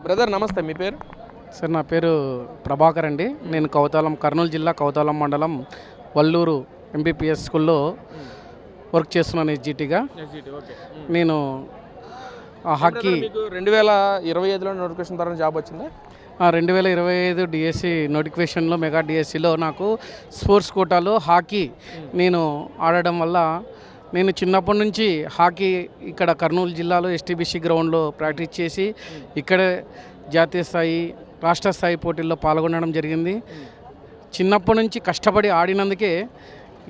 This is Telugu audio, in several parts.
బ్రదర్ నమస్తే, మీ పేరు? సార్ నా పేరు ప్రభాకర్ అండి. నేను కర్నూలు జిల్లా కౌతాలం మండలం వల్లూరు ఎంబీపీఎస్ స్కూల్లో వర్క్ చేస్తున్నాను ఎస్జిటిగా. నేను హాకీ 2025లో నోటిఫికేషన్ ద్వారా జాబ్ వచ్చిందా? 2025 డిఎస్సి నోటిఫికేషన్లో మెగా డిఎస్సిలో నాకు స్పోర్ట్స్ కోటాలో హాకీ నేను ఆడడం వల్ల నేను చిన్నప్పటి నుంచి హాకీ ఇక్కడ కర్నూలు జిల్లాలో ఎస్టీబీసీ గ్రౌండ్లో ప్రాక్టీస్ చేసి ఇక్కడే జాతీయ స్థాయి రాష్ట్ర స్థాయి పోటీల్లో పాల్గొనడం జరిగింది. చిన్నప్పటి నుంచి కష్టపడి ఆడినందుకే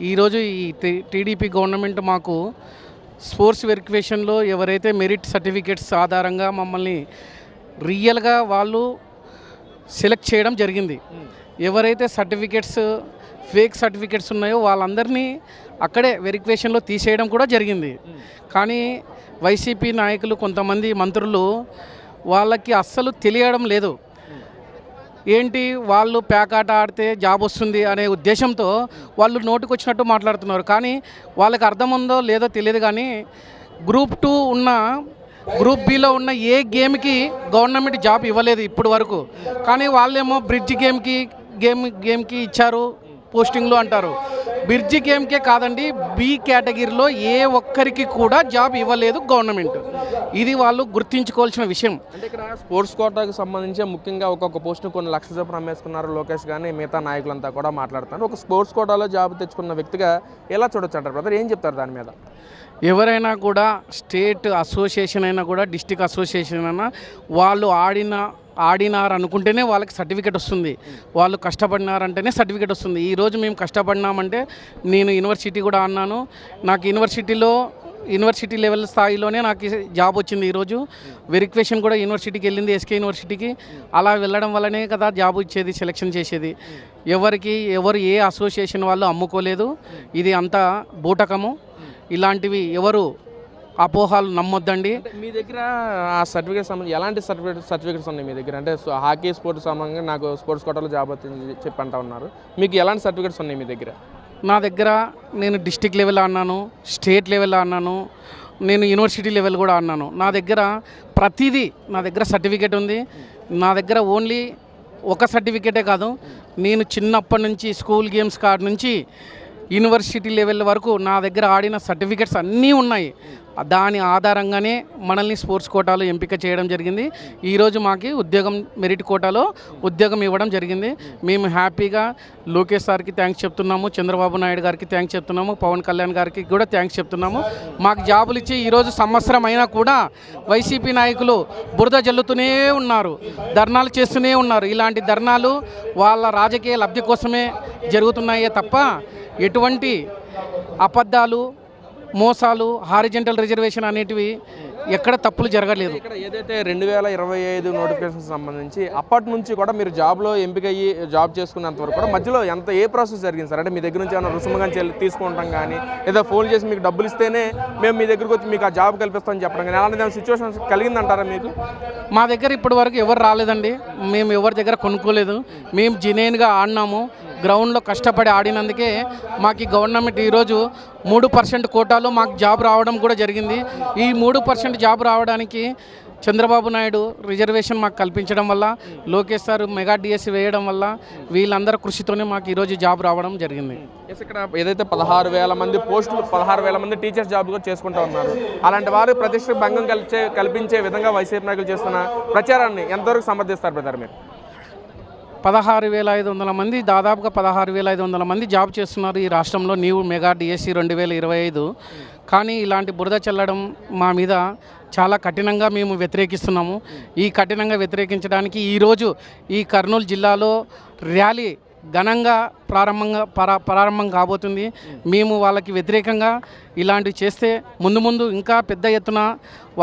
ఈరోజు ఈ టీడీపీ గవర్నమెంట్ మాకు స్పోర్ట్స్ వెరిఫికేషన్లో ఎవరైతే మెరిట్ సర్టిఫికేట్స్ ఆధారంగా మమ్మల్ని రియల్గా వాళ్ళు సెలెక్ట్ చేయడం జరిగింది. ఎవరైతే సర్టిఫికేట్స్ ఫేక్ సర్టిఫికేట్స్ ఉన్నాయో వాళ్ళందరినీ అక్కడే వెరిఫికేషన్లో తీసేయడం కూడా జరిగింది. కానీ వైసీపీ నాయకులు కొంతమంది మంత్రులు వాళ్ళకి అస్సలు తెలియడం లేదు. ఏంటి వాళ్ళు ప్యాకాట ఆడితే జాబ్ వస్తుంది అనే ఉద్దేశంతో వాళ్ళు నోటికొచ్చినట్టు మాట్లాడుతున్నారు. కానీ వాళ్ళకి అర్థం ఉందో లేదో తెలియదు. కానీ గ్రూప్ 2 ఉన్న గ్రూప్ బిలో ఉన్న ఏ గేమ్కి గవర్నమెంట్ జాబ్ ఇవ్వలేదు ఇప్పటి వరకు. కానీ వాళ్ళేమో బ్రిడ్జ్ గేమ్కి ఇచ్చారు పోస్టింగ్లు అంటారు. బ్రిడ్జ్ గేమ్కే కాదండి, బి కేటగిరీలో ఏ ఒక్కరికి కూడా జాబ్ ఇవ్వలేదు గవర్నమెంట్. ఇది వాళ్ళు గుర్తించుకోవాల్సిన విషయం. అంటే ఇక్కడ స్పోర్ట్స్ కోటాకు సంబంధించి ముఖ్యంగా ఒక్కొక్క పోస్ట్ను కొన్ని లక్షల చొప్పున అమ్మేసుకున్నారు లోకేష్ కానీ మిగతా నాయకులంతా కూడా మాట్లాడుతున్నారు. ఒక స్పోర్ట్స్ కోటాలో జాబ్ తెచ్చుకున్న వ్యక్తిగా ఎలా చూడొచ్చు అంటారు బ్రదర్? ఏం చెప్తారు దాని మీద? ఎవరైనా కూడా స్టేట్ అసోసియేషన్ అయినా కూడా డిస్టిక్ అసోసియేషన్ అయినా వాళ్ళు ఆడినారు అనుకుంటేనే వాళ్ళకి సర్టిఫికేట్ వస్తుంది. వాళ్ళు కష్టపడినారంటేనే సర్టిఫికేట్ వస్తుంది. ఈరోజు మేము కష్టపడినామంటే నేను యూనివర్సిటీ కూడా అన్నాను. నాకు యూనివర్సిటీ లెవెల్ స్థాయిలోనే నాకు జాబ్ వచ్చింది. ఈరోజు వెరిఫికేషన్ కూడా యూనివర్సిటీకి వెళ్ళింది, ఎస్కే యూనివర్సిటీకి. అలా వెళ్ళడం వల్లనే కదా జాబ్ ఇచ్చేది, సెలెక్షన్ చేసేది. ఎవరు ఏ అసోసియేషన్ వాళ్ళు అమ్ముకోలేదు. ఇది అంతా బూటకము. ఇలాంటివి ఎవరు అపోహాలు నమ్మొద్దండి. మీ దగ్గర ఆ సర్టిఫికేట్ సంబంధించి ఎలాంటి సర్టిఫికేట్స్ ఉన్నాయి మీ దగ్గర? అంటే హాకీ స్పోర్ట్స్ సంబంధంగా నాకు స్పోర్ట్స్ కోటాలో జాబ్ వచ్చింది చెప్పి అంటా ఉన్నారు. మీకు ఎలాంటి సర్టిఫికేట్స్ ఉన్నాయి మీ దగ్గర? నా దగ్గర నేను డిస్టిక్ లెవెల్ అన్నాను, స్టేట్ లెవెల్ అన్నాను, నేను యూనివర్సిటీ లెవెల్ కూడా అన్నాను. నా దగ్గర ప్రతిదీ నా దగ్గర సర్టిఫికేట్ ఉంది. నా దగ్గర ఓన్లీ ఒక సర్టిఫికేటే కాదు, నేను చిన్నప్పటి నుంచి స్కూల్ గేమ్స్ కాడ నుంచి యూనివర్సిటీ లెవెల్ వరకు నా దగ్గర ఆడిన సర్టిఫికెట్స్ అన్నీ ఉన్నాయి. దాని ఆధారంగానే మనల్ని స్పోర్ట్స్ కోటాలో ఎంపిక చేయడం జరిగింది. ఈరోజు మాకు ఉద్యోగం మెరిట్ కోటాలో ఉద్యోగం ఇవ్వడం జరిగింది. మేము హ్యాపీగా లోకేష్ సార్కి థ్యాంక్స్ చెప్తున్నాము, చంద్రబాబు నాయుడు గారికి థ్యాంక్స్ చెప్తున్నాము, పవన్ కళ్యాణ్ గారికి కూడా థ్యాంక్స్ చెప్తున్నాము. మాకు జాబులు ఇచ్చి ఈరోజు సంవత్సరం అయినా కూడా వైసీపీ నాయకులు బురద జల్లుతూనే ఉన్నారు, ధర్నాలు చేస్తూనే ఉన్నారు. ఇలాంటి ధర్నాలు వాళ్ళ రాజకీయ లబ్ధి కోసమే జరుగుతున్నాయే తప్ప ఎటువంటి అబద్ధాలు, మోసాలు, హారిజెంటల్ రిజర్వేషన్ అనేటివి ఎక్కడ తప్పులు జరగలేదు. ఇక్కడ ఏదైతే 2025 నోటిఫికేషన్ సంబంధించి అప్పటి నుంచి కూడా మీరు జాబ్లో ఎంపిక అయ్యి జాబ్ చేసుకున్నంత వరకు కూడా మధ్యలో ఏ ప్రాసెస్ జరిగింది సార్? అంటే మీ దగ్గర నుంచి ఏమైనా రుసుముగా తీసుకుంటాం కానీ, లేదా ఫోన్ చేసి మీకు డబ్బులు ఇస్తేనే మేము మీ దగ్గరకు వచ్చి మీకు ఆ జాబ్ కల్పిస్తామని చెప్పడం కానీ అలాంటి సిచ్యువేషన్స్ కలిగిందంటారా మీకు? మా దగ్గర ఇప్పటి వరకు ఎవరు రాలేదండి. మేము ఎవరి దగ్గర కొనుక్కోలేదు. మేము జెన్యూన్గా ఆడినాము. గ్రౌండ్లో కష్టపడి ఆడినందుకే మాకు గవర్నమెంట్ ఈరోజు 3% కోటాలో మాకు జాబ్ రావడం కూడా జరిగింది. ఈ 3% జాబ్ రావడానికి చంద్రబాబు నాయుడు రిజర్వేషన్ మాకు కల్పించడం వల్ల, లోకేష్ సార్ మెగా డిఎస్సి వేయడం వల్ల, వీళ్ళందరూ కృషితోనే మాకు ఈరోజు జాబ్ రావడం జరిగింది. ఇక్కడ ఏదైతే 16,000 మంది పోస్టులు 16,000 మంది టీచర్స్ జాబ్ కూడా చేసుకుంటూ ఉన్నారు. అలాంటి వారు ప్రతిష్ట భంగం కల్పించే విధంగా వైసీపీ నాయకులు చేస్తున్న ప్రచారాన్ని ఎంతవరకు సమర్థిస్తారు బ్రదర్ మీరు? 16,500 మంది, దాదాపుగా 16,500 మంది జాబ్ చేస్తున్నారు ఈ రాష్ట్రంలో న్యూ మెగా డిఎస్సి 2025. కానీ ఇలాంటి బురద చల్లడం మా మీద చాలా కఠినంగా మేము వ్యతిరేకిస్తున్నాము. ఈ కఠినంగా వ్యతిరేకించడానికి ఈరోజు ఈ కర్నూలు జిల్లాలో ర్యాలీ ఘనంగా ప్రారంభం కాబోతుంది. మేము వాళ్ళకి వ్యతిరేకంగా ఇలాంటివి చేస్తే ముందు ఇంకా పెద్ద ఎత్తున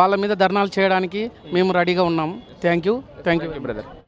వాళ్ళ మీద ధర్నాలు చేయడానికి మేము రెడీగా ఉన్నాము. Thank you brother.